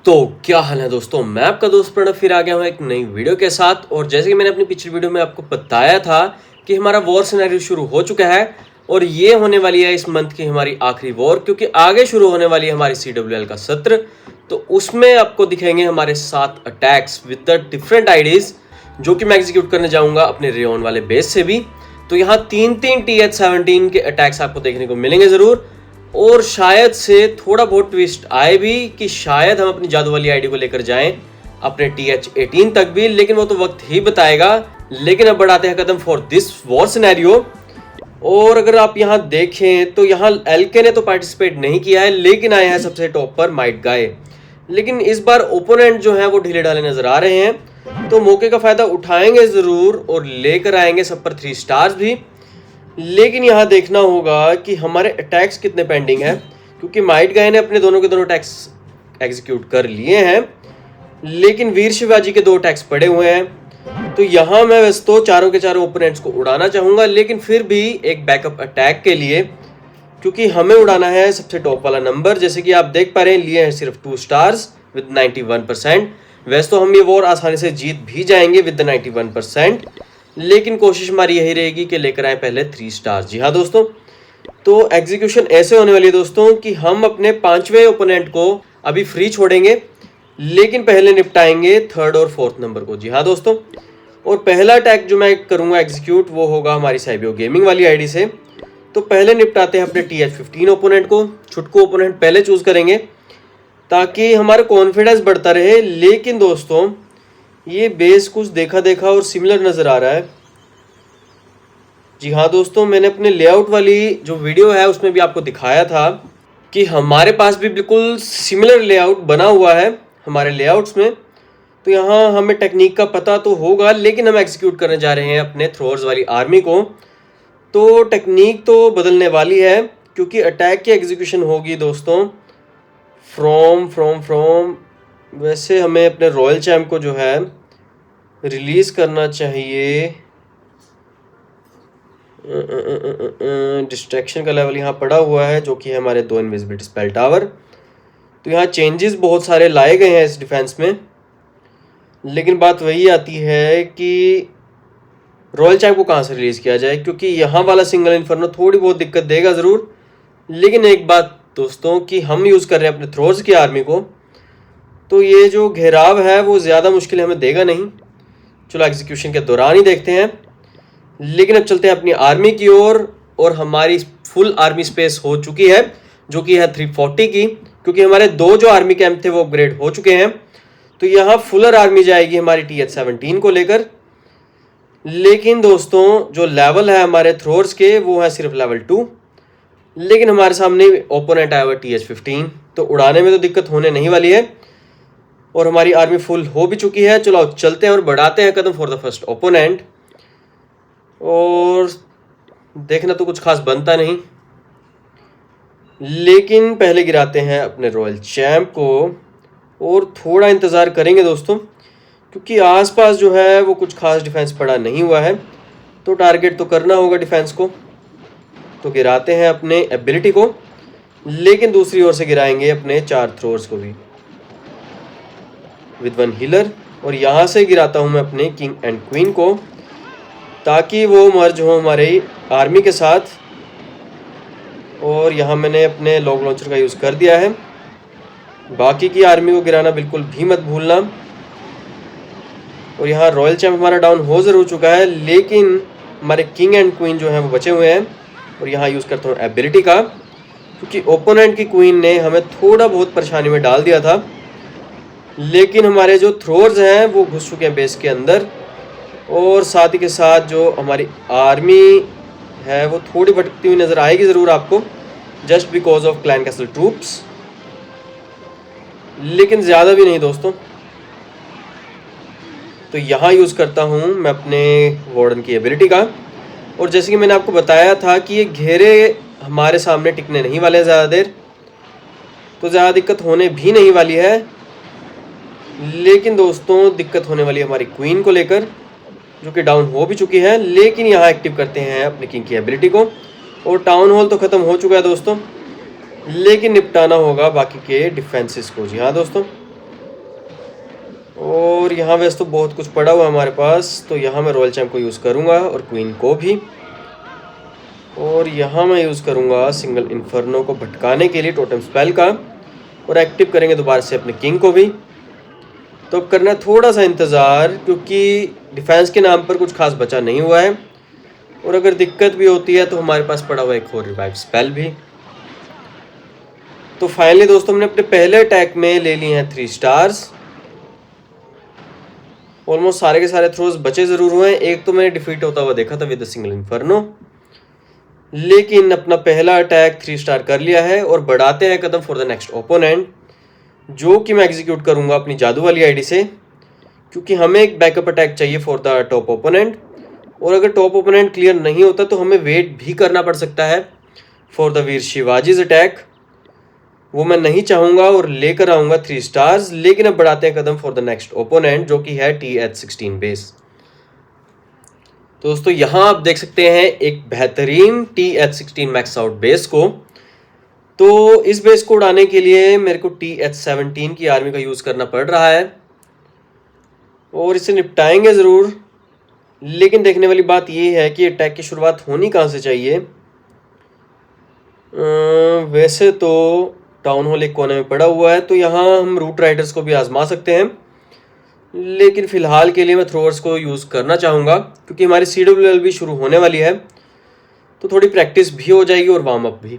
तो क्या हाल है दोस्तों, मैं आपका दोस्त प्रणव फिर आ गया हूँ एक नई वीडियो के साथ। और जैसे कि मैंने अपनी पिछली वीडियो में आपको बताया था कि हमारा वॉर सिनेरियो शुरू हो चुका है और ये होने वाली है इस मंथ की हमारी आखिरी वॉर, क्योंकि आगे शुरू होने वाली है हमारी CWL का सत्र। तो उसमें आपको दिखेंगे हमारे 7 attacks with the different IDs, जो कि मैं एग्जीक्यूट करने जाऊंगा अपने रेयन वाले बेस से भी। तो यहाँ 3-3 TH-17 के अटैक्स आपको देखने को मिलेंगे ज़रूर। और शायद से थोड़ा बहुत ट्विस्ट आए भी कि शायद हम अपनी जादू वाली आईडी को लेकर जाएं अपने TH-18 तक भी, लेकिन वो तो वक्त ही बताएगा। लेकिन अब बढ़ाते हैं कदम फॉर दिस वॉर सिनेरियो। और अगर आप यहाँ देखें तो यहाँ LK ने तो पार्टिसिपेट नहीं किया है, लेकिन आए हैं सबसे टॉप पर माइट गाय। लेकिन इस बार ओपोनेंट जो है वो ढीले ढाले नजर आ रहे हैं, तो मौके का फायदा उठाएंगे जरूर और लेकर आएंगे सब पर 3 स्टार्स भी। लेकिन यहाँ देखना होगा कि हमारे अटैक्स कितने पेंडिंग है, क्योंकि माइट गाय ने अपने दोनों के दोनों अटैक्स एग्जीक्यूट कर लिए हैं, लेकिन वीर शिवाजी के 2 अटैक्स पड़े हुए हैं। तो यहाँ मैं वैसे तो चारों के चारों ओपोनेंट्स को उड़ाना चाहूंगा, लेकिन फिर भी एक बैकअप अटैक के लिए, क्योंकि हमें उड़ाना है सबसे टॉप वाला नंबर। जैसे कि आप देख पा रहे हैं, लिए हैं सिर्फ 2 स्टार्स विद 91%। वैसे तो हम ये वॉर आसानी से जीत भी जाएंगे विद 91%, लेकिन कोशिश हमारी यही रहेगी कि लेकर आए पहले 3 स्टार्स। जी हाँ दोस्तों, तो एग्जीक्यूशन ऐसे होने वाली है दोस्तों कि हम अपने 5वें ओपोनेंट को अभी फ्री छोड़ेंगे, लेकिन पहले निपटाएंगे 3rd और 4th नंबर को। जी हाँ दोस्तों, और पहला अटैक जो मैं करूंगा एग्जीक्यूट वो होगा हमारी साइबियो गेमिंग वाली आईडी से। तो पहले निपटाते हैं अपने TH-15 ओपोनेंट को। छुटको ओपोनेंट पहले चूज करेंगे ताकि हमारा कॉन्फिडेंस बढ़ता रहे। लेकिन दोस्तों ये बेस कुछ देखा देखा और सिमिलर नज़र आ रहा है। जी हाँ दोस्तों, मैंने अपने लेआउट वाली जो वीडियो है उसमें भी आपको दिखाया था कि हमारे पास भी बिल्कुल सिमिलर लेआउट बना हुआ है हमारे लेआउट्स में। तो यहाँ हमें टेक्निक का पता तो होगा, लेकिन हम एग्जीक्यूट करने जा रहे हैं अपने थ्रोअर्स वाली आर्मी को। तो टेक्निक तो बदलने वाली है, क्योंकि अटैक की एग्जीक्यूशन होगी दोस्तों फ्रॉम वैसे हमें अपने रॉयल चैम्प को जो है रिलीज़ करना चाहिए। डिस्ट्रैक्शन का लेवल यहाँ पड़ा हुआ है, जो कि है हमारे 2 इनविजिबिलिटी स्पेल टावर। तो यहाँ चेंजेस बहुत सारे लाए गए हैं इस डिफेंस में, लेकिन बात वही आती है कि रॉयल चैम्प को कहाँ से रिलीज़ किया जाए, क्योंकि यहाँ वाला सिंगल इन्फर्नो थोड़ी बहुत दिक्कत देगा ज़रूर। लेकिन एक बात दोस्तों कि हम यूज़ कर रहे हैं अपने थ्रोर्स की आर्मी को, तो ये जो घेराव है वो ज़्यादा मुश्किल हमें देगा नहीं। चलो एग्जीक्यूशन के दौरान ही देखते हैं। लेकिन अब चलते हैं अपनी आर्मी की ओर। और हमारी फुल आर्मी स्पेस हो चुकी है, जो कि है 340 की, क्योंकि हमारे 2 जो आर्मी कैंप थे वो अपग्रेड हो चुके हैं। तो यहाँ फुलर आर्मी जाएगी हमारी TH-17 को लेकर। लेकिन दोस्तों जो लेवल है हमारे थ्रोर्स के वो है सिर्फ लेवल 2, लेकिन हमारे सामने ओपोनेंट आया हुआ TH-15, तो उड़ाने में तो दिक्कत होने नहीं वाली है। और हमारी आर्मी फुल हो भी चुकी है। चलो चलते हैं और बढ़ाते हैं कदम फॉर द फर्स्ट ओपोनेंट। और देखना तो कुछ खास बनता नहीं, लेकिन पहले गिराते हैं अपने रॉयल चैम्प को और थोड़ा इंतज़ार करेंगे दोस्तों, क्योंकि आसपास जो है वो कुछ खास डिफेंस पड़ा नहीं हुआ है। तो टारगेट तो करना होगा डिफेंस को। तो गिराते हैं अपने एबिलिटी को, लेकिन दूसरी ओर से गिराएंगे अपने 4 थ्रोअर्स को भी विद 1 हीलर। और यहाँ से गिराता हूँ मैं अपने किंग एंड क्वीन को, ताकि वो मर्ज हो हमारी आर्मी के साथ। और यहाँ मैंने अपने लॉग लॉन्चर का यूज़ कर दिया है। बाकी की आर्मी को गिराना बिल्कुल भी मत भूलना। और यहाँ रॉयल चैम्प हमारा डाउन हो ज़रूर चुका है, लेकिन हमारे किंग एंड क्वीन जो हैं वो बचे हुए हैं। और यहाँ यूज़ करता हूँ एबिलिटी का, क्योंकि ओपोनेंट की क्वीन ने हमें थोड़ा बहुत परेशानी में डाल दिया था। लेकिन हमारे जो थ्रोअर्स हैं वो घुस चुके हैं बेस के अंदर, और साथ ही के साथ जो हमारी आर्मी है वो थोड़ी भटकती हुई नज़र आएगी ज़रूर आपको, just because of clan castle troops, लेकिन ज़्यादा भी नहीं दोस्तों। तो यहाँ यूज़ करता हूँ मैं अपने वार्डन की एबिलिटी का। और जैसे कि मैंने आपको बताया था कि ये घेरे हमारे सामने टिकने नहीं वाले ज़्यादा देर, तो ज़्यादा दिक्कत होने भी नहीं वाली है। लेकिन दोस्तों दिक्कत होने वाली है हमारी क्वीन को लेकर, जो कि डाउन हो भी चुकी है। लेकिन यहाँ एक्टिव करते हैं अपनी किंग की एबिलिटी को। और टाउन हॉल तो ख़त्म हो चुका है दोस्तों, लेकिन निपटाना होगा बाकी के डिफेंसेस को। जी हाँ दोस्तों, और यहाँ वैसे तो बहुत कुछ पड़ा हुआ है हमारे पास, तो यहाँ मैं रॉयल चैम्प को यूज़ करूँगा और क्वीन को भी। और यहाँ मैं यूज़ करूँगा सिंगल इन्फर्नो को भटकाने के लिए टोटम स्पेल का, और एक्टिव करेंगे दोबारा से अपने किंग को भी। तो अब करना है थोड़ा सा इंतज़ार, क्योंकि डिफेंस के नाम पर कुछ खास बचा नहीं हुआ है, और अगर दिक्कत भी होती है तो हमारे पास पड़ा हुआ एक और रिवाइव स्पेल भी। तो फाइनली दोस्तों हमने अपने पहले अटैक में ले लिए हैं 3 स्टार्स। ऑलमोस्ट सारे के सारे थ्रोज बचे ज़रूर हुए हैं, एक तो मैंने डिफीट होता हुआ देखा था विद सिंगल इन्फर्नो, लेकिन अपना पहला अटैक 3 स्टार कर लिया है। और बढ़ाते हैं कदम फॉर द नेक्स्ट ओपोनेंट, जो कि मैं एग्जीक्यूट करूंगा अपनी जादू वाली आईडी से, क्योंकि हमें एक बैकअप अटैक चाहिए फॉर द टॉप ओपोनेंट। और अगर टॉप ओपोनेंट क्लियर नहीं होता तो हमें वेट भी करना पड़ सकता है for the Veer Shivaji's attack, वो मैं नहीं चाहूँगा और लेकर आऊँगा 3 स्टार्स। लेकिन अब बढ़ाते हैं कदम फॉर द नेक्स्ट ओपोनेंट, जो कि है TH16 बेस। तो दोस्तों यहाँ आप देख सकते हैं एक बेहतरीन TH16 मैक्स आउट बेस को। तो इस बेस को उड़ाने के लिए मेरे को TH17 की आर्मी का यूज़ करना पड़ रहा है, और इसे निपटाएंगे ज़रूर। लेकिन देखने वाली बात यह है कि अटैक की शुरुआत होनी कहाँ से चाहिए। वैसे तो टाउन हॉल एक कोने में पड़ा हुआ है, तो यहाँ हम रूट राइडर्स को भी आजमा सकते हैं, लेकिन फ़िलहाल के लिए मैं थ्रोअर्स को यूज़ करना चाहूँगा, क्योंकि हमारी CWL भी शुरू होने वाली है, तो थोड़ी प्रैक्टिस भी हो जाएगी और वार्म अप भी।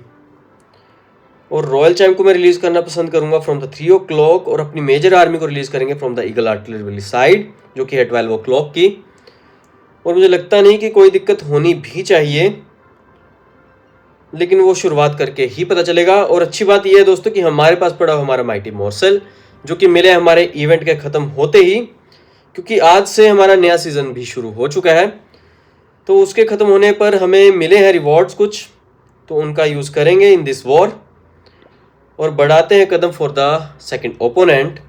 और रॉयल चैम्प को मैं रिलीज़ करना पसंद करूँगा फ्रॉम द 3 o'clock, और अपनी मेजर आर्मी को रिलीज़ करेंगे फ्रॉम द ईगल आर्टिलरी वाली साइड, जो कि है 12 o'clock की। और मुझे लगता नहीं कि कोई दिक्कत होनी भी चाहिए, लेकिन वो शुरुआत करके ही पता चलेगा। और अच्छी बात यह है दोस्तों कि हमारे पास पड़ा हुआ हमारा माइटी मॉर्सल, जो कि मिले हमारे इवेंट के ख़त्म होते ही, क्योंकि आज से हमारा नया सीज़न भी शुरू हो चुका है। तो उसके ख़त्म होने पर हमें मिले हैं रिवॉर्ड्स कुछ, तो उनका यूज़ करेंगे इन दिस वॉर। और बढ़ाते हैं कदम फॉर द सेकंड ओपोनेंट,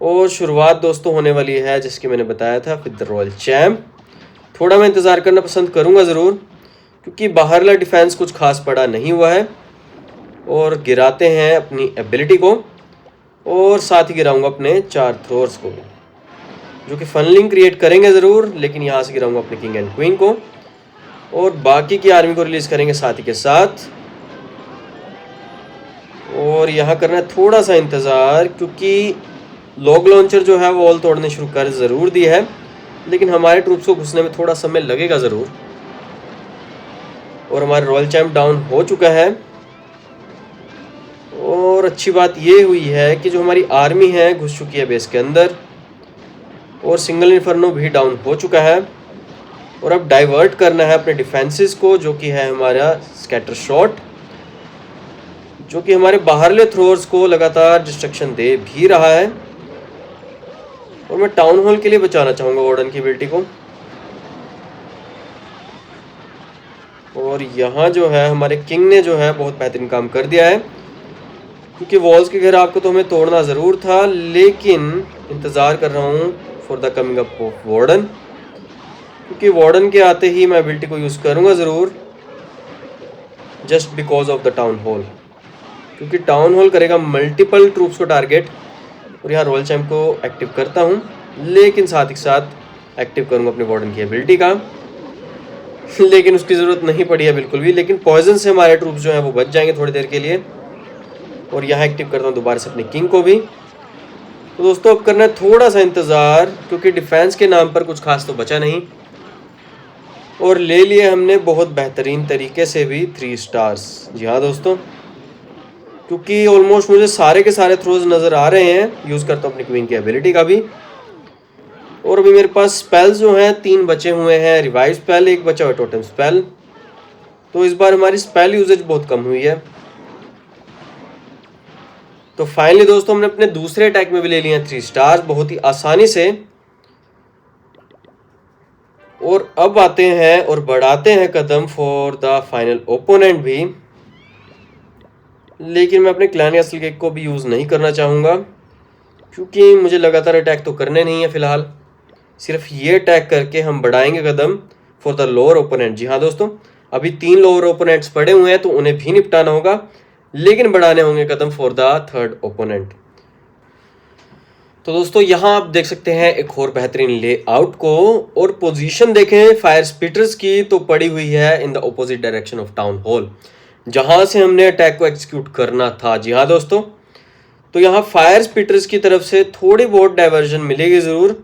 और शुरुआत दोस्तों होने वाली है जिसकी मैंने बताया था विद द रॉयल चैम्प। थोड़ा मैं इंतज़ार करना पसंद करूँगा ज़रूर, क्योंकि बाहरला डिफेंस कुछ खास पड़ा नहीं हुआ है। और गिराते हैं अपनी एबिलिटी को, और साथ ही गिराऊंगा अपने 4 थ्रोअर्स को, जो कि फनलिंग क्रिएट करेंगे ज़रूर। लेकिन यहाँ से गिराऊंगा अपने किंग एंड क्वीन को, और बाकी की आर्मी को रिलीज़ करेंगे साथ ही के साथ। और यहाँ करना है थोड़ा सा इंतज़ार, क्योंकि लॉग लॉन्चर जो है वो वॉल तोड़ने शुरू कर ज़रूर दी है, लेकिन हमारे ट्रूप्स को घुसने में थोड़ा समय लगेगा ज़रूर। और हमारा रॉयल चैम्प डाउन हो चुका है। और अच्छी बात ये हुई है कि जो हमारी आर्मी है घुस चुकी है बेस के अंदर, और सिंगल इन्फर्नो भी डाउन हो चुका है। और अब डाइवर्ट करना है अपने डिफेंसेस को, जो कि है हमारा स्कैटर शॉट, जो कि हमारे बाहरले थ्रोअर्स को लगातार डिस्ट्रक्शन दे भी रहा है। और मैं टाउन हॉल के लिए बचाना चाहूँगा वार्डन की एबिलिटी को। और यहाँ जो है हमारे किंग ने जो है बहुत बेहतरीन काम कर दिया है, क्योंकि वॉल्स के घेराव को तो हमें तोड़ना ज़रूर था, लेकिन इंतज़ार कर रहा हूँ for the coming up of warden, क्योंकि वार्डन के आते ही मैं एबिलिटी को यूज़ करूँगा ज़रूर, just because of the town hall, क्योंकि टाउन हॉल करेगा मल्टीपल ट्रूप्स को टारगेट। और यहाँ रॉयल चैम्प को एक्टिव करता हूँ, लेकिन साथ ही साथ एक्टिव करूँगा अपने वार्डन की एबिलिटी का, लेकिन उसकी ज़रूरत नहीं पड़ी है बिल्कुल भी। लेकिन पॉइजन से हमारे ट्रूप्स जो हैं वो बच जाएंगे थोड़ी देर के लिए। और यहाँ एक्टिव करता हूँ दोबारा से अपने किंग को भी। तो दोस्तों अब करना है थोड़ा सा इंतज़ार, क्योंकि डिफेंस के नाम पर कुछ खास तो बचा नहीं। और ले लिए हमने बहुत बेहतरीन तरीके से भी 3 स्टार्स। जी हाँ दोस्तों, क्योंकि ऑलमोस्ट मुझे सारे के सारे थ्रोज नज़र आ रहे हैं। यूज़ करता हूँ अपनी क्वीन की एबिलिटी का भी। और अभी मेरे पास स्पेल्स जो हैं 3 बचे हुए हैं, रिवाइव स्पेल, एक बचा हुआ टोटम स्पेल। तो इस बार हमारी स्पेल यूजेज बहुत कम हुई है। तो फाइनली दोस्तों हमने अपने दूसरे अटैक में भी ले लिए हैं 3 स्टार्स बहुत ही आसानी से। और अब आते हैं और बढ़ाते हैं कदम फॉर द फाइनल ओपोनेंट भी, लेकिन मैं अपने क्लैन कैसल केक को भी यूज़ नहीं करना चाहूँगा, क्योंकि मुझे लगातार अटैक तो करने नहीं है फ़िलहाल। सिर्फ ये अटैक करके हम बढ़ाएंगे कदम फॉर द लोअर ओपोनेंट। जी हाँ दोस्तों, अभी 3 लोअर ओपोनेंट्स पड़े हुए हैं, तो उन्हें भी निपटाना होगा, लेकिन बढ़ाने होंगे कदम फॉर द थर्ड ओपोनेंट। तो दोस्तों यहाँ आप देख सकते हैं एक और बेहतरीन लेआउट को, और पोजीशन देखें फायर स्पिटर्स की तो पड़ी हुई है in the opposite direction of town hall, जहां से हमने अटैक को एग्जीक्यूट करना था। जी हाँ दोस्तों, तो यहाँ फायर स्पिटर्स की तरफ से थोड़ी बहुत डाइवर्जन मिलेगी ज़रूर,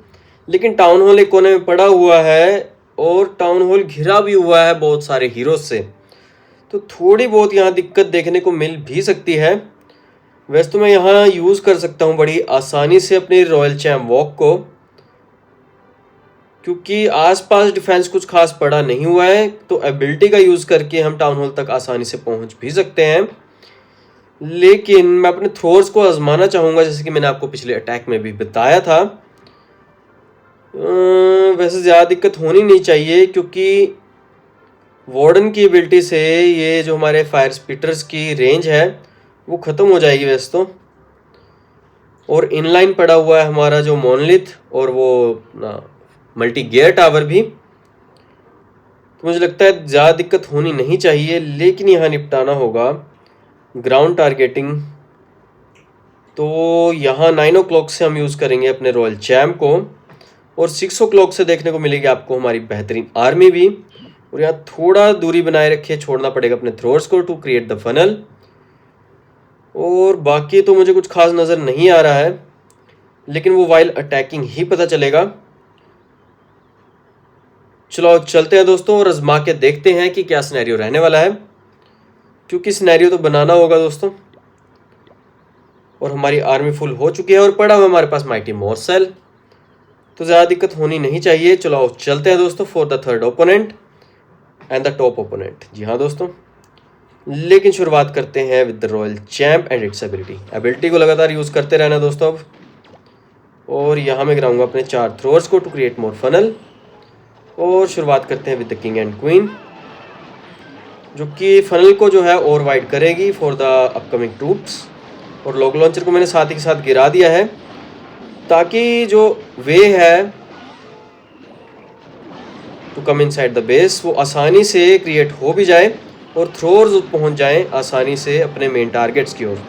लेकिन टाउन हॉल एक कोने में पड़ा हुआ है और टाउन हॉल घिरा भी हुआ है बहुत सारे हीरोज से, तो थोड़ी बहुत यहाँ दिक्कत देखने को मिल भी सकती है। वैसे तो मैं यहाँ यूज़ कर सकता हूँ बड़ी आसानी से अपनी रॉयल चैम्प वॉक को, क्योंकि आसपास डिफेंस कुछ खास पड़ा नहीं हुआ है, तो एबिलिटी का यूज़ करके हम टाउन हॉल तक आसानी से पहुँच भी सकते हैं। लेकिन मैं अपने थ्रोर्स को आजमाना चाहूँगा, जैसे कि मैंने आपको पिछले अटैक में भी बताया था। वैसे ज़्यादा दिक्कत होनी नहीं चाहिए, क्योंकि वार्डन की एबिलिटी से ये जो हमारे फायर स्पिटर्स की रेंज है वो ख़त्म हो जाएगी वैसे तो। और इनलाइन पड़ा हुआ है हमारा जो मोनलिथ और वो मल्टी गियर टावर भी, तो मुझे लगता है ज़्यादा दिक्कत होनी नहीं चाहिए। लेकिन यहाँ निपटाना होगा ग्राउंड टारगेटिंग, तो यहाँ 9 o'clock से हम यूज़ करेंगे अपने रॉयल चैम्प को, और 6 o'clock से देखने को मिलेगी आपको हमारी बेहतरीन आर्मी भी। और यहाँ थोड़ा दूरी बनाए रखे छोड़ना पड़ेगा अपने थ्रोर्स को टू क्रिएट द फनल। और बाकी तो मुझे कुछ खास नज़र नहीं आ रहा है, लेकिन वो वाइल अटैकिंग ही पता चलेगा। चलो चलते हैं दोस्तों और आजमा के देखते हैं कि क्या सिनेरियो रहने वाला है, क्योंकि सिनेरियो तो बनाना होगा दोस्तों। और हमारी आर्मी फुल हो चुकी है और पड़ा हुआ हमारे पास माइटी मोरसेल, तो ज़्यादा दिक्कत होनी नहीं चाहिए। चलो चलते हैं दोस्तों for the third opponent and the top opponent. जी हाँ दोस्तों, लेकिन शुरुआत करते हैं with the royal champ and its ability को लगातार यूज़ करते रहना दोस्तों अब। और यहाँ मैं गिराऊंगा अपने 4 थ्रोअर्स को टू क्रिएट मोर फनल, और शुरुआत करते हैं with the king and queen, जो कि फनल को जो है और वाइड करेगी फॉर द अपकमिंग ट्रूप्स। और लॉग लॉन्चर को मैंने साथ ही के साथ गिरा दिया है, ताकि जो वे है to come inside the base वो आसानी से क्रिएट हो भी जाए और थ्रोअर्स पहुंच जाएं आसानी से अपने मेन टारगेट्स की ओर।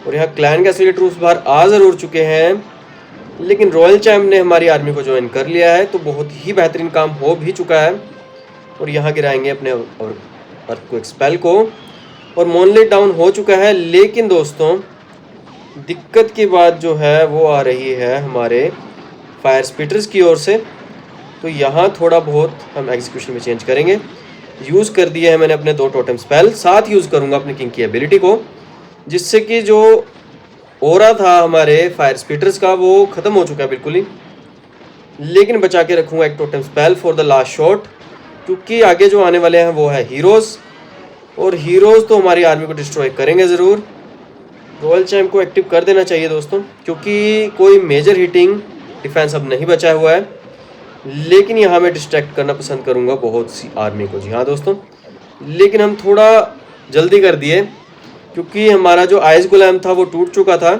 और यहाँ क्लैन कैसल के ट्रूप्स बाहर आ ज़रूर चुके हैं, लेकिन रॉयल चैम्प ने हमारी आर्मी को ज्वाइन कर लिया है, तो बहुत ही बेहतरीन काम हो भी चुका है। और यहाँ गिराएंगे अपने और अर्थक्वेक स्पेल को, और मोनलिथ डाउन हो चुका है। लेकिन दोस्तों दिक्कत की बात जो है वो आ रही है हमारे फायर स्पिटर्स की ओर से, तो यहाँ थोड़ा बहुत हम एग्जीक्यूशन में चेंज करेंगे। यूज़ कर दिया है मैंने अपने 2 टोटम स्पेल, साथ यूज़ करूँगा अपनी किंग की एबिलिटी को, जिससे कि जो ओरा था हमारे फायर स्पिटर्स का वो ख़त्म हो चुका है बिल्कुल ही। लेकिन बचा के रखूँगा एक totem spell for the last shot, क्योंकि आगे जो आने वाले हैं वो है हीरोज़, और हीरोज़ तो हमारी आर्मी को डिस्ट्रॉय करेंगे ज़रूर। रॉयल चैम्प को एक्टिव कर देना चाहिए दोस्तों, क्योंकि कोई मेजर हिटिंग डिफेंस अब नहीं बचा हुआ है। लेकिन यहाँ मैं डिस्ट्रैक्ट करना पसंद करूँगा बहुत सी आर्मी को। जी हाँ दोस्तों, लेकिन हम थोड़ा जल्दी कर दिए, क्योंकि हमारा जो आइस गुलाम था वो टूट चुका था।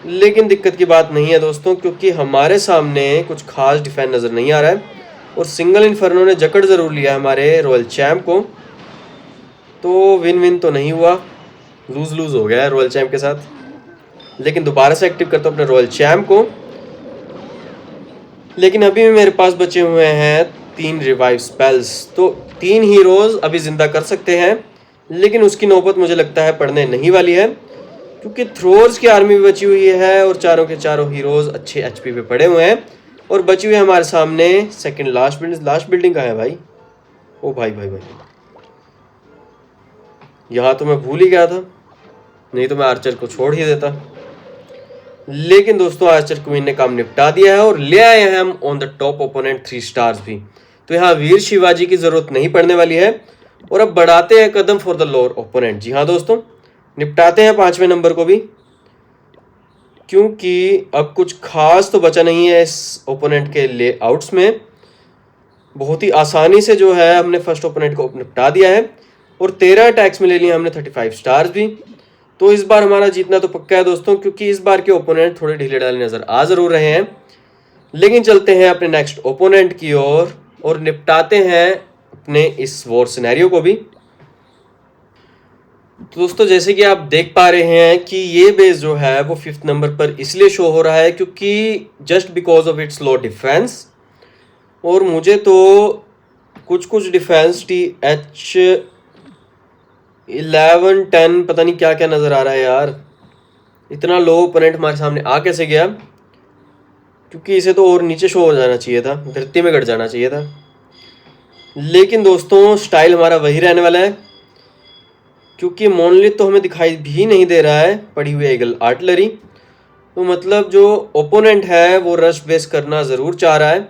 लेकिन दिक्कत की बात नहीं है दोस्तों, क्योंकि हमारे सामने कुछ खास डिफेंस नज़र नहीं आ रहा है, और सिंगल इन्फर्नो ने जकड़ ज़रूर लिया हमारे रॉयल चैम्प को। तो विन विन तो नहीं हुआ, लूज़ लूज़ हो गया है रॉयल चैम्प के साथ। लेकिन दोबारा से एक्टिव करता हूँ अपने रॉयल चैम्प को। लेकिन अभी भी मेरे पास बचे हुए हैं 3 रिवाइव स्पेल्स, तो 3 हीरोज़ अभी ज़िंदा कर सकते हैं। लेकिन उसकी नौबत मुझे लगता है पड़ने नहीं वाली है, क्योंकि थ्रोअर्स की आर्मी भी बची हुई है और चारों के चारों हीरोज़ अच्छे एचपी पे पड़े हुए हैं। और बची हुई है हमारे सामने सेकंड लास्ट बिल्डिंग का है भाई। ओ भाई भाई भाई, यहाँ तो मैं भूल ही गया था, नहीं तो मैं आर्चर को छोड़ ही देता। लेकिन दोस्तों आर्चर क्वीन ने काम निपटा दिया है और ले आए हैं हम on the top opponent 3 stars भी। तो यहाँ वीर शिवाजी की जरूरत नहीं पड़ने वाली है। और अब बढ़ाते हैं कदम फॉर द लोअर ओपोनेंट। जी हाँ दोस्तों, निपटाते हैं 5वें नंबर को भी, क्योंकि अब कुछ खास तो बचा नहीं है इस ओपोनेंट के लेआउट्स में। बहुत ही आसानी से जो है हमने फर्स्ट ओपोनेंट को निपटा दिया है, और 13 अटैक्स में ले लिया हमने 35 स्टार्स भी। तो इस बार हमारा जीतना तो पक्का है दोस्तों, क्योंकि इस बार के ओपोनेंट थोड़े ढीले ढाले नजर आ जरूर रहे हैं। लेकिन चलते हैं अपने नेक्स्ट ओपोनेंट की ओर और निपटाते हैं अपने इस वॉर सिनेरियो को भी। तो दोस्तों जैसे कि आप देख पा रहे हैं कि ये बेस जो है वो 5th नंबर पर इसलिए शो हो रहा है क्योंकि just because of its low defence. और मुझे तो कुछ डिफेंस TH11 10 पता नहीं क्या क्या नज़र आ रहा है यार। इतना लो ओपोनेंट हमारे सामने आ कैसे गया, क्योंकि इसे तो और नीचे शो हो जाना चाहिए था, धरती में गड़ जाना चाहिए था। लेकिन दोस्तों स्टाइल हमारा वही रहने वाला है, क्योंकि मोनलिथ तो हमें दिखाई भी नहीं दे रहा है पड़ी हुई ईगल आर्टिलरी। तो मतलब जो ओपोनेंट है वो रश बेस करना ज़रूर चाह रहा है,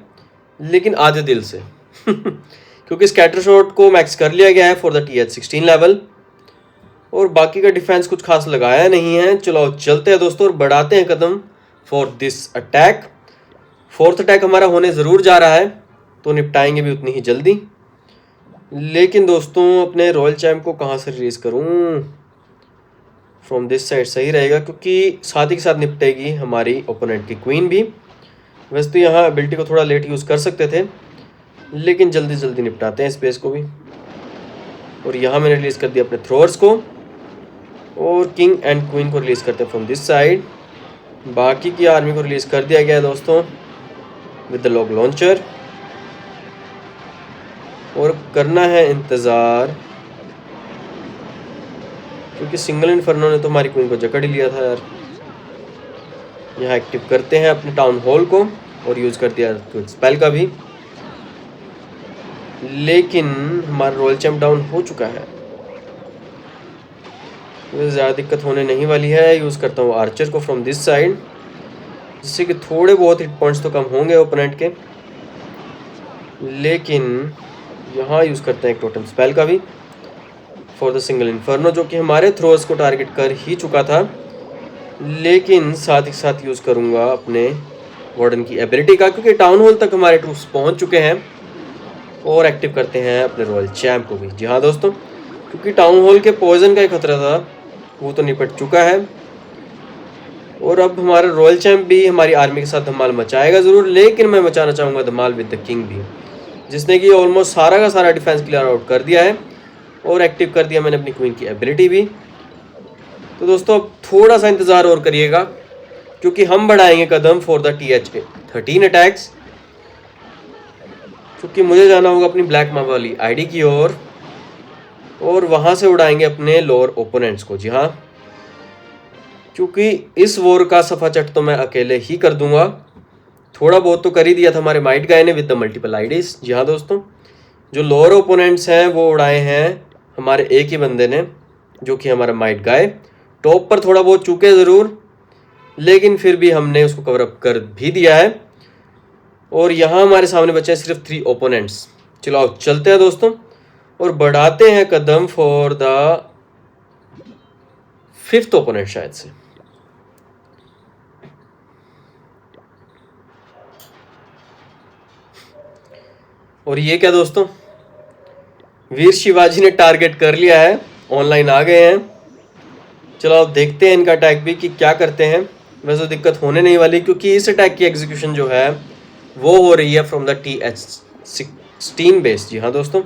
लेकिन आधे दिल से क्योंकि स्कैटर शॉट को मैक्स कर लिया गया है फॉर द TH16 लेवल, और बाकी का डिफेंस कुछ खास लगाया नहीं है। चलो चलते हैं दोस्तों और बढ़ाते हैं कदम for this attack. 4th attack हमारा होने ज़रूर जा रहा है, तो निपटाएंगे भी उतनी ही जल्दी। लेकिन दोस्तों अपने रॉयल चैम्प को कहाँ से रिलीज़ करूँ? फ्रॉम दिस साइड सही रहेगा, क्योंकि साथ ही के साथ निपटेगी हमारी ओपोनेंट की क्वीन भी। वैसे तो यहाँ एबिलिटी को थोड़ा लेट यूज़ कर सकते थे, लेकिन जल्दी जल्दी निपटाते हैं स्पेस को भी। और यहाँ मैंने रिलीज़ कर दिया अपने थ्रोअर्स को, और किंग एंड क्वीन को रिलीज़ करते हैं फ्रॉम दिस साइड। बाकी की आर्मी को रिलीज़ कर दिया गया है दोस्तों विद द लॉग लॉन्चर, और करना है इंतज़ार, क्योंकि सिंगल इन्फर्नो ने तो हमारी क्वीन को जकड़ ही लिया था यार। यहाँ एक्टिव करते हैं अपने टाउन हॉल को और यूज़ कर दिया क्विक स्पेल का भी, लेकिन हमारा रॉयल चैम्प डाउन हो चुका है। मुझे ज़्यादा दिक्कत होने नहीं वाली है। यूज़ करता हूँ आर्चर को फ्रॉम दिस साइड, जिससे कि थोड़े बहुत हिट पॉइंट्स तो कम होंगे ओपोनेंट के। लेकिन यहाँ यूज़ करते हैं एक टोटम स्पेल का भी फॉर द सिंगल इन्फर्नो, जो कि हमारे थ्रोअर्स को टारगेट कर ही चुका था। लेकिन साथ ही साथ यूज़ करूँगा अपने वार्डन की एबिलिटी का, क्योंकि टाउन हॉल तक हमारे ट्रूप्स पहुँच चुके हैं। और एक्टिव करते हैं अपने रॉयल चैम्प को भी। जी हाँ दोस्तों, क्योंकि टाउन हॉल के पॉइजन का एक खतरा था, वो तो निपट चुका है। और अब हमारा रॉयल चैम्प भी हमारी आर्मी के साथ धमाल मचाएगा ज़रूर, लेकिन मैं मचाना चाहूँगा धमाल विद द किंग भी, जिसने कि ऑलमोस्ट सारा का सारा डिफेंस क्लियर आउट कर दिया है। और एक्टिव कर दिया मैंने अपनी क्वीन की एबिलिटी भी। तो दोस्तों अब थोड़ा सा इंतज़ार और करिएगा, क्योंकि हम बढ़ाएंगे कदम फॉर द TH13 अटैक्स, क्योंकि मुझे जाना होगा अपनी ब्लैक माँ वाली आईडी की ओर, और वहाँ से उड़ाएंगे अपने लोअर ओपोनेंट्स को। जी हाँ, क्योंकि इस वॉर का सफा चट तो मैं अकेले ही कर दूंगा। थोड़ा बहुत तो कर ही दिया था हमारे माइट गाय ने विद द मल्टीपल आईडीज। जी हाँ दोस्तों, जो लोअर ओपोनेंट्स हैं वो उड़ाए हैं हमारे एक ही बंदे ने, जो कि हमारा माइट गाय। टॉप पर थोड़ा बहुत चूके ज़रूर, लेकिन फिर भी हमने उसको कवर अप कर भी दिया है। और यहाँ हमारे सामने बचे हैं सिर्फ 3 ओपोनेंट्स। चलो चलते हैं दोस्तों और बढ़ाते हैं कदम फॉर द 5th ओपोनेंट शायद से। और ये क्या दोस्तों, वीर शिवाजी ने टारगेट कर लिया है, ऑनलाइन आ गए हैं। चलो अब देखते हैं इनका अटैक भी कि क्या करते हैं। वैसे दिक्कत होने नहीं वाली, क्योंकि इस अटैक की एग्जीक्यूशन जो है वो हो रही है फ्रॉम द TH16 बेस। जी हाँ दोस्तों,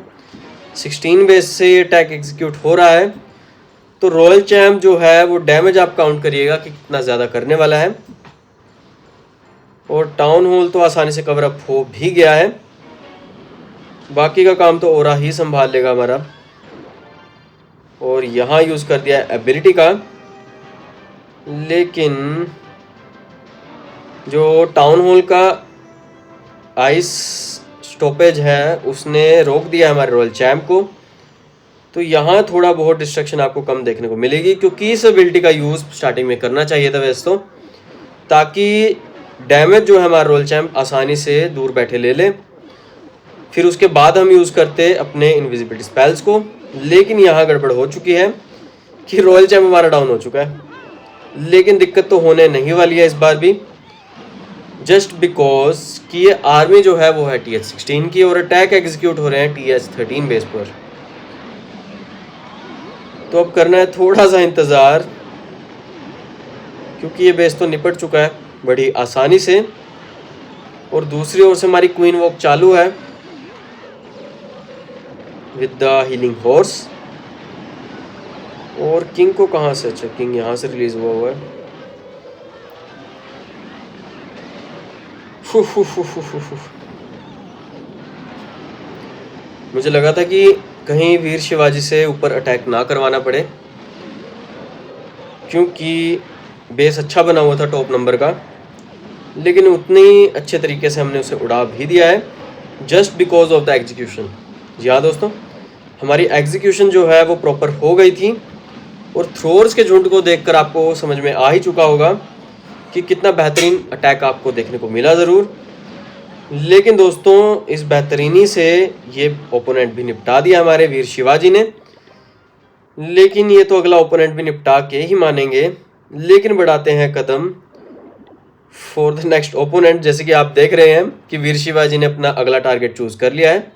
16 बेस से ये अटैक एग्जीक्यूट हो रहा है। तो रॉयल चैम्प जो है वो डैमेज आप काउंट करिएगा कि कितना ज़्यादा करने वाला है। और टाउन हॉल तो आसानी से कवर अप हो भी गया है, बाकी का काम तो ओरा ही संभाल लेगा हमारा। और यहाँ यूज़ कर दिया एबिलिटी का, लेकिन जो टाउन हॉल का आइस स्टॉपेज है उसने रोक दिया हमारे रॉयल चैम्प को। तो यहाँ थोड़ा बहुत डिस्ट्रक्शन आपको कम देखने को मिलेगी, क्योंकि इस एबिलिटी का यूज़ स्टार्टिंग में करना चाहिए था वैसे तो, ताकि डैमेज जो है हमारा रॉयल चैम्प आसानी से दूर बैठे ले ले। फिर उसके बाद हम यूज़ करते अपने इनविजिबिलिटी स्पेल्स को। लेकिन यहाँ गड़बड़ हो चुकी है कि रॉयल चैम्प हमारा डाउन हो चुका है। लेकिन दिक्कत तो होने नहीं वाली है इस बार भी, जस्ट बिकॉज कि ये आर्मी जो है वो है TH16 की, और अटैक एग्जीक्यूट हो रहे हैं TH13 बेस पर। तो अब करना है थोड़ा सा इंतज़ार, क्योंकि ये बेस तो निपट चुका है बड़ी आसानी से। और दूसरी ओर से हमारी क्वीन वॉक चालू है विद द हीलिंग हॉर्स। और किंग को कहाँ से, अच्छा किंग यहाँ से रिलीज हुआ है। फु फु फु फु फु फु। मुझे लगा था कि कहीं वीर शिवाजी से ऊपर अटैक ना करवाना पड़े, क्योंकि बेस अच्छा बना हुआ था टॉप नंबर का, लेकिन उतनी अच्छे तरीके से हमने उसे उड़ा भी दिया है just because of the execution. जी हाँ दोस्तों, हमारी एग्जीक्यूशन जो है वो प्रॉपर हो गई थी, और थ्रोअर्स के झुंड को देखकर आपको समझ में आ ही चुका होगा कि कितना बेहतरीन अटैक आपको देखने को मिला ज़रूर। लेकिन दोस्तों इस बेहतरीनी से ये ओपोनेंट भी निपटा दिया हमारे वीर शिवाजी ने, लेकिन ये तो अगला ओपोनेंट भी निपटा के ही मानेंगे। लेकिन बढ़ाते हैं कदम फॉर द नेक्स्ट ओपोनेंट। जैसे कि आप देख रहे हैं कि वीर शिवाजी ने अपना अगला टारगेट चूज कर लिया है,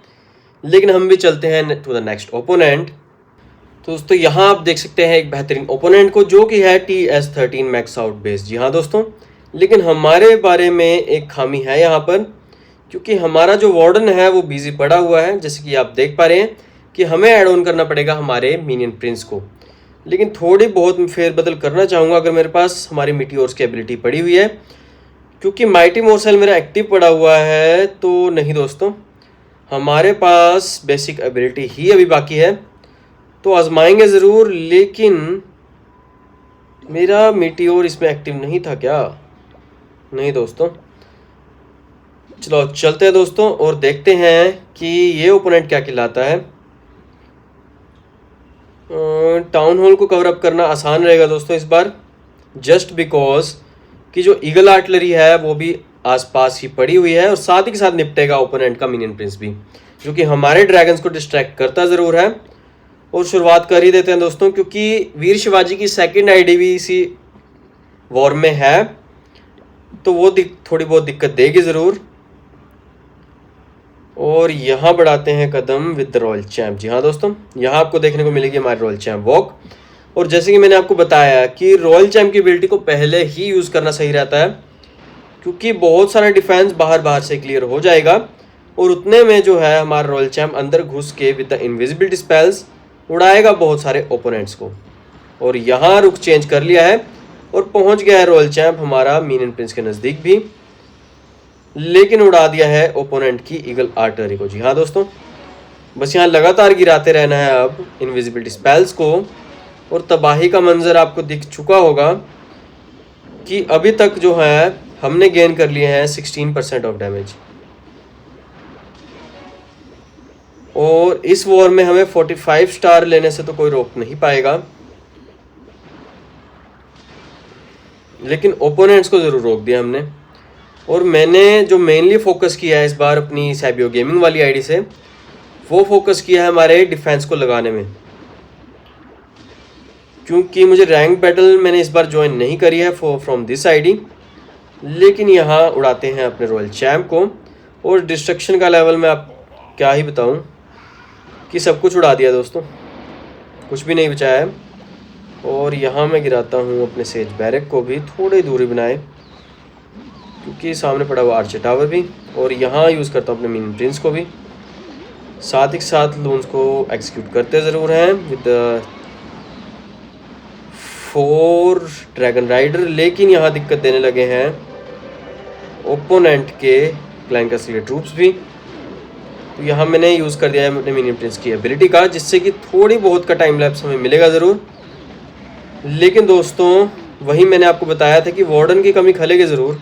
लेकिन हम भी चलते हैं टू द नेक्स्ट ओपोनेंट। तो दोस्तों यहाँ आप देख सकते हैं एक बेहतरीन ओपोनेंट को, जो कि है TS13 मैक्स आउट बेस। जी हाँ दोस्तों, लेकिन हमारे बारे में एक खामी है यहाँ पर, क्योंकि हमारा जो वार्डन है वो बिजी पड़ा हुआ है। जैसे कि आप देख पा रहे हैं कि हमें ऐड ऑन करना पड़ेगा हमारे मिनियन प्रिंस को, लेकिन थोड़ी बहुत फेरबदल करना चाहूँगा अगर मेरे पास हमारी मीटियोर्स की एबिलिटी पड़ी हुई है, क्योंकि माइटी मोरसेल मेरा एक्टिव पड़ा हुआ है। तो नहीं दोस्तों, हमारे पास बेसिक एबिलिटी ही अभी बाकी है, तो आजमाएंगे ज़रूर। लेकिन मेरा मीटियोर इसमें एक्टिव नहीं था क्या? नहीं दोस्तों, चलो चलते हैं दोस्तों और देखते हैं कि ये ओपोनेंट क्या खिलाता है। टाउन हॉल को कवर अप करना आसान रहेगा दोस्तों इस बार, जस्ट बिकॉज कि जो ईगल आर्टिलरी है वो भी आसपास ही पड़ी हुई है, और साथ ही के साथ निपटेगा ओपोनेंट का मिनियन प्रिंस भी, जो कि हमारे ड्रैगन्स को डिस्ट्रैक्ट करता ज़रूर है। और शुरुआत कर ही देते हैं दोस्तों, क्योंकि वीर शिवाजी की सेकंड आईडी भी इसी वॉर में है, तो वो थोड़ी बहुत दिक्कत देगी ज़रूर। और यहाँ बढ़ाते हैं कदम विद द रॉयल चैम्प। जी हाँ दोस्तों, यहाँ आपको देखने को मिलेगी हमारी रॉयल चैम्प वॉक। और जैसे कि मैंने आपको बताया कि रॉयल चैम्प की एबिलिटी को पहले ही यूज़ करना सही रहता है, क्योंकि बहुत सारा डिफेंस बाहर से क्लियर हो जाएगा, और उतने में जो है हमारा रॉयल चैम्प अंदर घुस के विद द इनविजिबिलिटी स्पेल्स उड़ाएगा बहुत सारे ओपोनेंट्स को। और यहाँ रुख चेंज कर लिया है और पहुँच गया है रॉयल चैम्प हमारा मिनियन प्रिंस के नज़दीक भी, लेकिन उड़ा दिया है ओपोनेंट की ईगल आर्टिलरी को। जी हाँ दोस्तों, बस यहाँ लगातार गिराते रहना है अब इनविजिबिलिटी स्पेल्स को, और तबाही का मंजर आपको दिख चुका होगा कि अभी तक जो है हमने गेन कर लिए हैं 16% ऑफ डैमेज, और इस वॉर में हमें 45 स्टार लेने से तो कोई रोक नहीं पाएगा, लेकिन ओपोनेंट्स को ज़रूर रोक दिया हमने। और मैंने जो मेनली फोकस किया है इस बार अपनी सैबियो गेमिंग वाली आईडी से, वो फोकस किया है हमारे डिफेंस को लगाने में, क्योंकि मुझे रैंक बैटल मैंने इस बार ज्वाइन नहीं करी है फ्रॉम दिस आईडी। लेकिन यहाँ उड़ाते हैं अपने रॉयल चैम्प को, और डिस्ट्रक्शन का लेवल मैं आप क्या ही बताऊँ कि सब कुछ उड़ा दिया दोस्तों, कुछ भी नहीं बचाया है। और यहाँ मैं गिराता हूँ अपने सेज बैरक को भी, थोड़ी दूरी बनाए, क्योंकि सामने पड़ा हुआ आर्चर टावर भी। और यहाँ यूज़ करता हूँ अपने मिनियन प्रिंस को भी, साथ ही साथ लून्स को एग्जीक्यूट करते ज़रूर हैं विद 4 ड्रैगन राइडर। लेकिन यहाँ दिक्कत देने लगे हैं ओपोनेंट के क्लैंकस के ट्रूप्स भी, तो यहाँ मैंने यूज़ कर दिया है अपने मिनियन प्रिंस की एबिलिटी का, जिससे कि थोड़ी बहुत का टाइम लैप्स हमें मिलेगा ज़रूर। लेकिन दोस्तों वही मैंने आपको बताया था कि वार्डन की कमी खलेगी ज़रूर,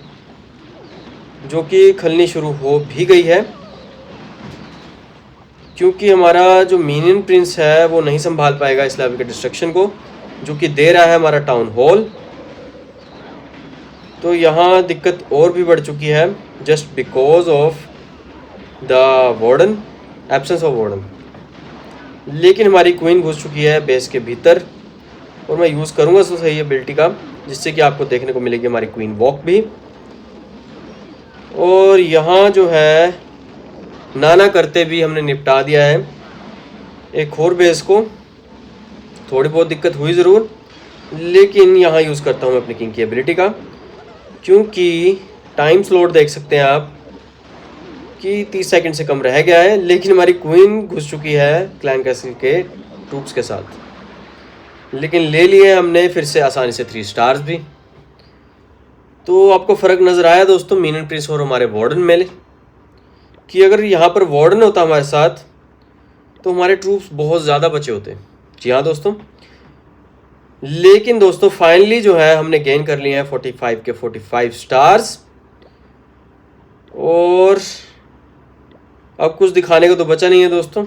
जो कि खलनी शुरू हो भी गई है, क्योंकि हमारा जो मिनियन प्रिंस है वो नहीं संभाल पाएगा इस लेवल के डिस्ट्रक्शन को, जो कि दे रहा है हमारा टाउन हॉल। तो यहाँ दिक्कत और भी बढ़ चुकी है just because of the warden, absence of warden. लेकिन हमारी क्वीन घुस चुकी है बेस के भीतर, और मैं यूज़ करूँगा तो सही एबिलिटी का, जिससे कि आपको देखने को मिलेगी हमारी क्वीन वॉक भी। और यहाँ जो है नाना करते भी हमने निपटा दिया है एक और बेस को। थोड़ी बहुत दिक्कत हुई ज़रूर, लेकिन यहाँ यूज़ करता हूँ मैं अपनी किंग की एबिलिटी का, क्योंकि टाइम स्लॉट देख सकते हैं आप कि 30 सेकंड से कम रह गया है, लेकिन हमारी क्वीन घुस चुकी है क्लैन कैसल के ट्रूप्स के साथ। लेकिन ले लिए हमने फिर से आसानी से 3 स्टार्स भी। तो आपको फ़र्क नज़र आया दोस्तों मीन एंड प्रिंस और हमारे वार्डन में कि अगर यहाँ पर वार्डन होता हमारे साथ तो हमारे ट्रूप्स बहुत ज़्यादा बचे होते। जी हाँ दोस्तों, लेकिन दोस्तों फाइनली जो है हमने गेन कर लिए हैं 45 के 45 स्टार्स। और अब कुछ दिखाने को तो बचा नहीं है दोस्तों,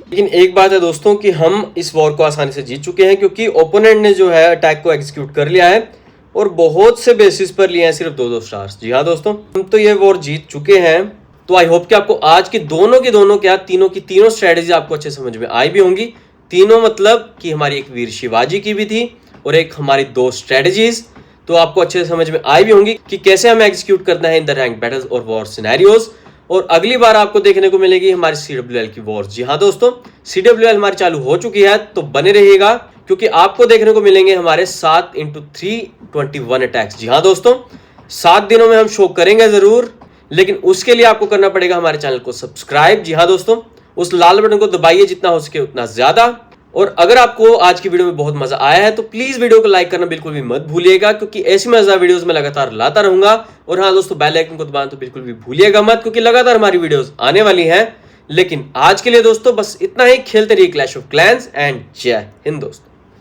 लेकिन एक बात है दोस्तों कि हम इस वॉर को आसानी से जीत चुके हैं क्योंकि ओपोनेंट ने जो है अटैक को एग्जीक्यूट कर लिया है और बहुत से बेसिस पर लिए हैं सिर्फ 2-2 स्टार्स। जी हाँ दोस्तों, हम तो ये वॉर जीत चुके हैं। तो आई होप कि आपको आज की दोनों क्या तीनों की तीनों स्ट्रेटेजी आपको अच्छे समझ में आई भी होंगी। तीनों मतलब कि हमारी एक वीर शिवाजी की भी थी और एक हमारी 2 स्ट्रेटेजीज, तो आपको अच्छे से समझ में आई भी होंगी कि कैसे हमें एग्जीक्यूट करना है इन द रैंक बैटल्स और वॉर सिनेरियोज। और अगली बार आपको देखने को मिलेगी हमारी CWL की वॉर। जी हाँ दोस्तों, CWL हमारी चालू हो चुकी है, तो बने रहिएगा क्योंकि आपको देखने को मिलेंगे हमारे 7x3 21 अटैक्स। जी हाँ दोस्तों, 7 दिनों में हम शो करेंगे जरूर, लेकिन उसके लिए आपको करना पड़ेगा हमारे चैनल को सब्सक्राइब। जी हाँ दोस्तों, उस लाल बटन को दबाइए जितना हो सके उतना ज्यादा। और अगर आपको आज की वीडियो में बहुत मजा आया है तो प्लीज वीडियो को लाइक करना बिल्कुल भी मत भूलिएगा क्योंकि ऐसी मजेदार वीडियोस में लगातार लाता रहूंगा। और हाँ दोस्तों, बेल आइकन को दबाना तो बिल्कुल भी भूलिएगा मत क्योंकि लगातार हमारी वीडियोस आने वाली हैं। लेकिन आज के लिए दोस्तों बस इतना ही। खेलते रहिए क्लैश ऑफ क्लैंस एंड जय हिंद दोस्तों।